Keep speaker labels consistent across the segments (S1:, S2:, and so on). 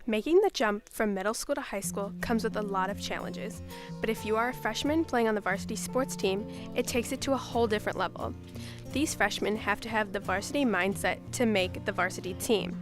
S1: Making the jump from middle school to high school comes with a lot of challenges, but if you are a freshman playing on the varsity sports team, it takes it to a whole different level. These freshmen have to have the varsity mindset to make the varsity team.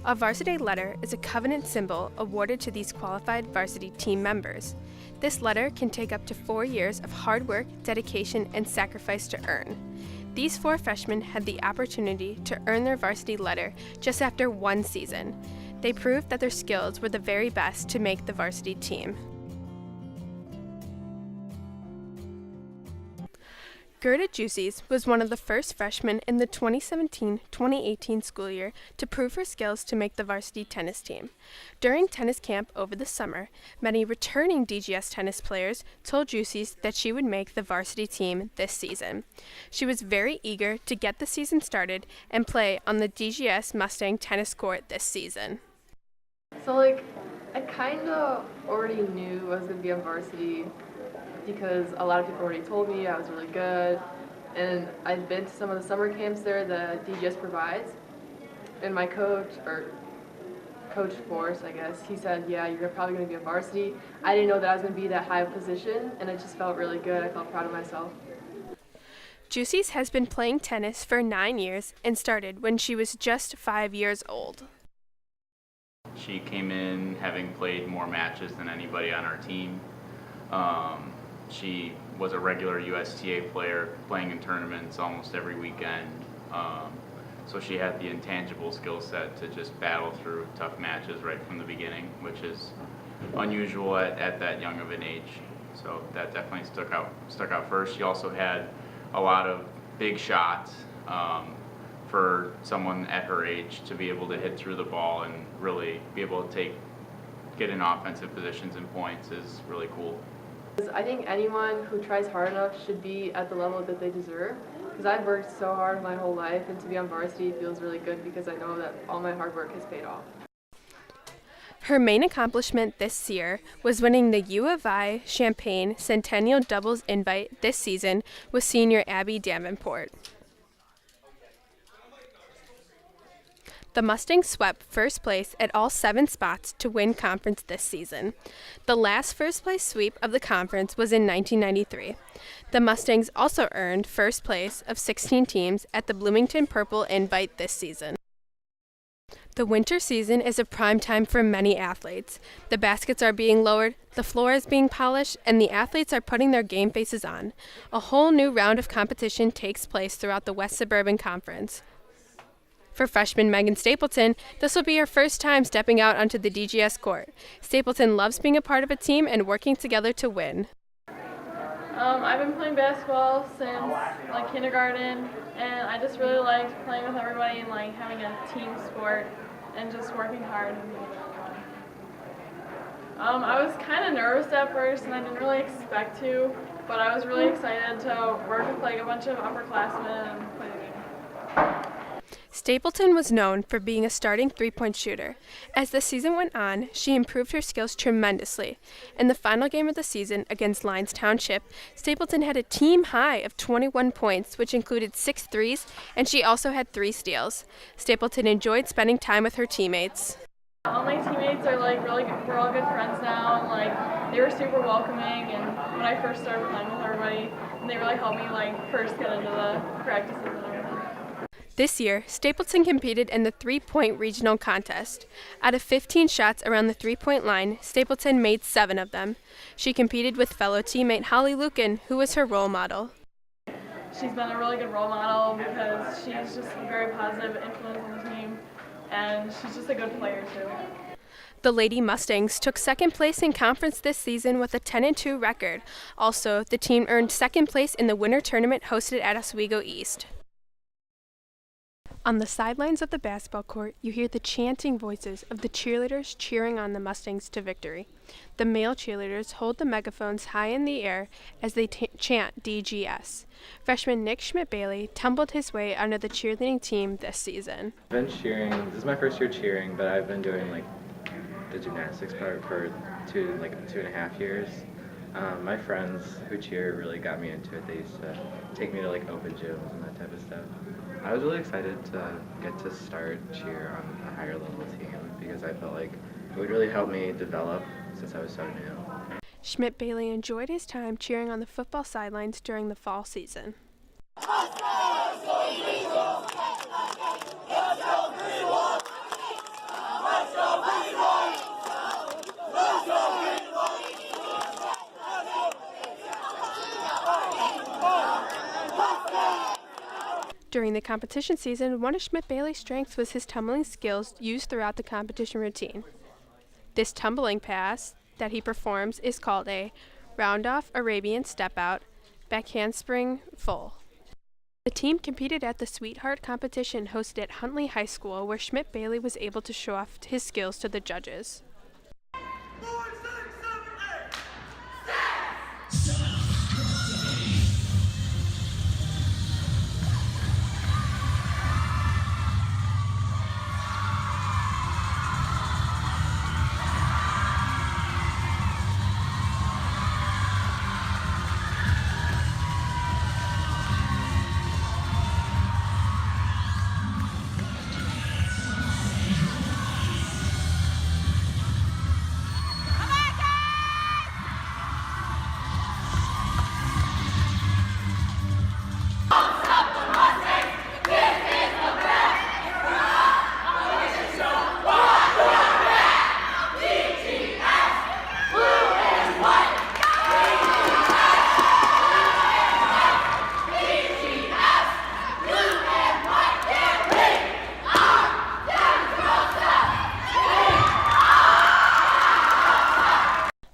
S1: A varsity letter is a covenant symbol awarded to these qualified varsity team members. This letter can take up to 4 years of hard work, dedication, and sacrifice to earn. These 4 freshmen had the opportunity to earn their varsity letter just after 1 season. They proved that their skills were the very best to make the varsity team. Gerda Juicies was one of the first freshmen in the 2017-2018 school year to prove her skills to make the varsity tennis team. During tennis camp over the summer, many returning DGS tennis players told Juicies that she would make the varsity team this season. She was very eager to get the season started and play on the DGS Mustang tennis court this season.
S2: So I kind of already knew I was going to be on varsity because a lot of people already told me I was really good, and I'd been to some of the summer camps there that DGS provides, and my coach, or Coach Force, I guess, he said, yeah, you're probably going to be on varsity. I didn't know that I was going to be that high of a position, and it just felt really good. I felt proud of myself.
S1: Juicies has been playing tennis for 9 years and started when she was just 5 years old.
S3: She came in having played more matches than anybody on our team. She was a regular USTA player, playing in tournaments almost every weekend. So she had the intangible skill set to just battle through tough matches right from the beginning, which is unusual at that young of an age. So that definitely stuck out first. She also had a lot of big shots. For someone at her age to be able to hit through the ball and really be able to get in offensive positions and points is really cool.
S2: I think anyone who tries hard enough should be at the level that they deserve, because I've worked so hard my whole life, and to be on varsity feels really good because I know that all my hard work has paid off.
S1: Her main accomplishment this year was winning the U of I Champaign Centennial Doubles Invite this season with senior Abby Davenport. The Mustangs swept first place at all 7 spots to win conference this season. The last first place sweep of the conference was in 1993. The Mustangs also earned first place of 16 teams at the Bloomington Purple Invite this season. The winter season is a prime time for many athletes. The baskets are being lowered, the floor is being polished, and the athletes are putting their game faces on. A whole new round of competition takes place throughout the West Suburban Conference. For freshman Megan Stapleton, this will be her first time stepping out onto the DGS court. Stapleton loves being a part of a team and working together to win.
S4: I've been playing basketball since kindergarten, and I just really liked playing with everybody and having a team sport and just working hard and being fun. I was kind of nervous at first, and I didn't really expect to, but I was really excited to work with a bunch of upperclassmen and play the game.
S1: Stapleton was known for being a starting three-point shooter. As the season went on, she improved her skills tremendously. In the final game of the season against Lyons Township, Stapleton had a team high of 21 points, which included 6 threes, and she also had 3 steals. Stapleton enjoyed spending time with her teammates.
S4: All my teammates are really good. We're all good friends now, and they were super welcoming. And when I first started playing with everybody, they really helped me first get into the practices and everything.
S1: This year, Stapleton competed in the three-point regional contest. Out of 15 shots around the three-point line, Stapleton made 7 of them. She competed with fellow teammate Holly Lucan, who was her role model.
S4: She's been a really good role model because she's just a very positive influence on the team, and she's just a good player too.
S1: The Lady Mustangs took second place in conference this season with a 10-2 record. Also, the team earned second place in the winter tournament hosted at Oswego East. On the sidelines of the basketball court, you hear the chanting voices of the cheerleaders cheering on the Mustangs to victory. The male cheerleaders hold the megaphones high in the air as they chant DGS. Freshman Nick Schmidt-Bailey tumbled his way onto the cheerleading team this season.
S5: I've been cheering. This is my first year cheering, but I've been doing the gymnastics part for 2.5 years. My friends who cheer really got me into it. They used to take me to open gyms and that type of stuff. I was really excited to get to start cheer on a higher level team. It'd be because I felt like it would really help me develop since I was so new.
S1: Schmidt-Bailey enjoyed his time cheering on the football sidelines during the fall season. During the competition season, one of Schmidt-Bailey's strengths was his tumbling skills used throughout the competition routine. This tumbling pass that he performs is called a round-off Arabian step-out, back handspring full. The team competed at the Sweetheart competition hosted at Huntley High School, where Schmidt-Bailey was able to show off his skills to the judges.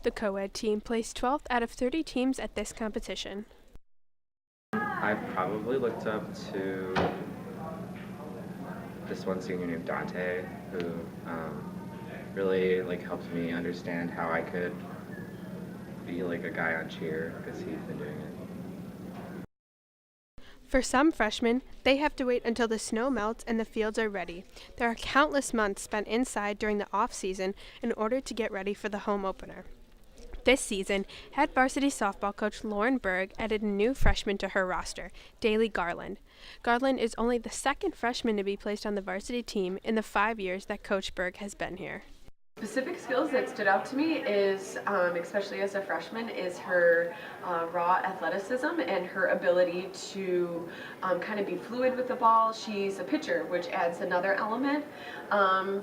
S1: The co-ed team placed 12th out of 30 teams at this competition.
S5: I probably looked up to this one senior named Dante, who really helped me understand how I could be a guy on cheer, because he's been doing it.
S1: For some freshmen, they have to wait until the snow melts and the fields are ready. There are countless months spent inside during the off-season in order to get ready for the home opener. This season, head varsity softball coach Lauren Berg added a new freshman to her roster, Daly Garland. Garland is only the second freshman to be placed on the varsity team in the 5 years that Coach Berg has been here.
S2: Specific skills that stood out to me is, especially as a freshman, is her raw athleticism and her ability to kind of be fluid with the ball. She's a pitcher, which adds another element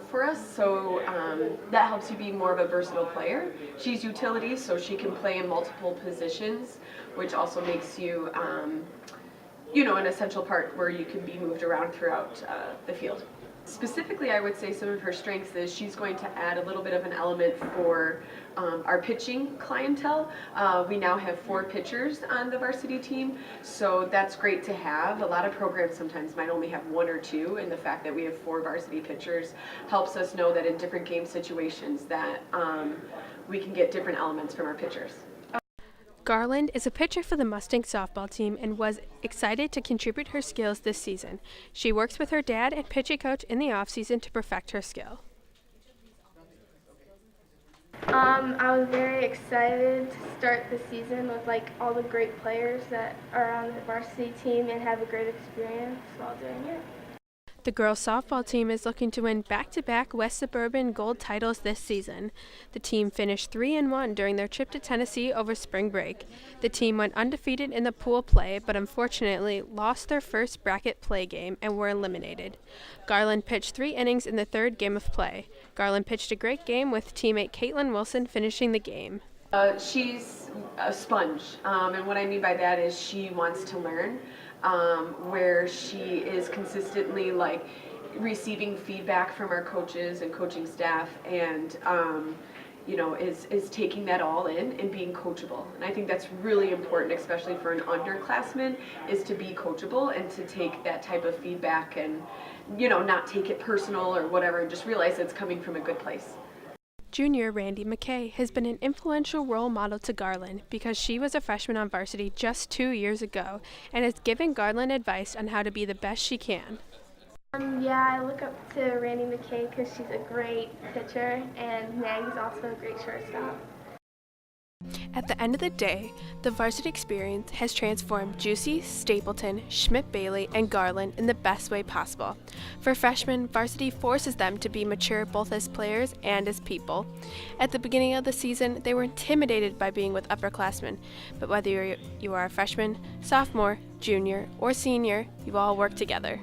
S2: for us, so that helps you be more of a versatile player. She's utility, so she can play in multiple positions, which also makes you, an essential part where you can be moved around throughout the field. Specifically, I would say some of her strengths is she's going to add a little bit of an element for our pitching clientele. We now have 4 pitchers on the varsity team, so that's great to have. A lot of programs sometimes might only have 1 or 2, and the fact that we have 4 varsity pitchers helps us know that in different game situations that we can get different elements from our pitchers.
S1: Garland is a pitcher for the Mustang softball team and was excited to contribute her skills this season. She works with her dad and pitching coach in the offseason to perfect her skill.
S6: I was very excited to start the season with all the great players that are on the varsity team and have a great experience while doing it.
S1: The girls softball team is looking to win back-to-back West Suburban Gold titles this season. The team finished 3-1 during their trip to Tennessee over spring break. The team went undefeated in the pool play, but unfortunately lost their first bracket play game and were eliminated. Garland pitched 3 innings in the 3rd game of play. Garland pitched a great game with teammate Caitlin Wilson finishing the game.
S2: She's a sponge, and what I mean by that is she wants to learn, where she is consistently receiving feedback from our coaches and coaching staff, and is taking that all in and being coachable. And I think that's really important, especially for an underclassman, is to be coachable and to take that type of feedback and not take it personal or whatever, and just realize it's coming from a good place.
S1: Junior Randy McKay has been an influential role model to Garland because she was a freshman on varsity just 2 years ago and has given Garland advice on how to be the best she can.
S6: I look up to Randy McKay because she's a great pitcher, and Maggie's also a great shortstop.
S1: At the end of the day, the varsity experience has transformed Juicy, Stapleton, Schmidt-Bailey, and Garland in the best way possible. For freshmen, varsity forces them to be mature both as players and as people. At the beginning of the season, they were intimidated by being with upperclassmen, but whether you are a freshman, sophomore, junior, or senior, you all work together.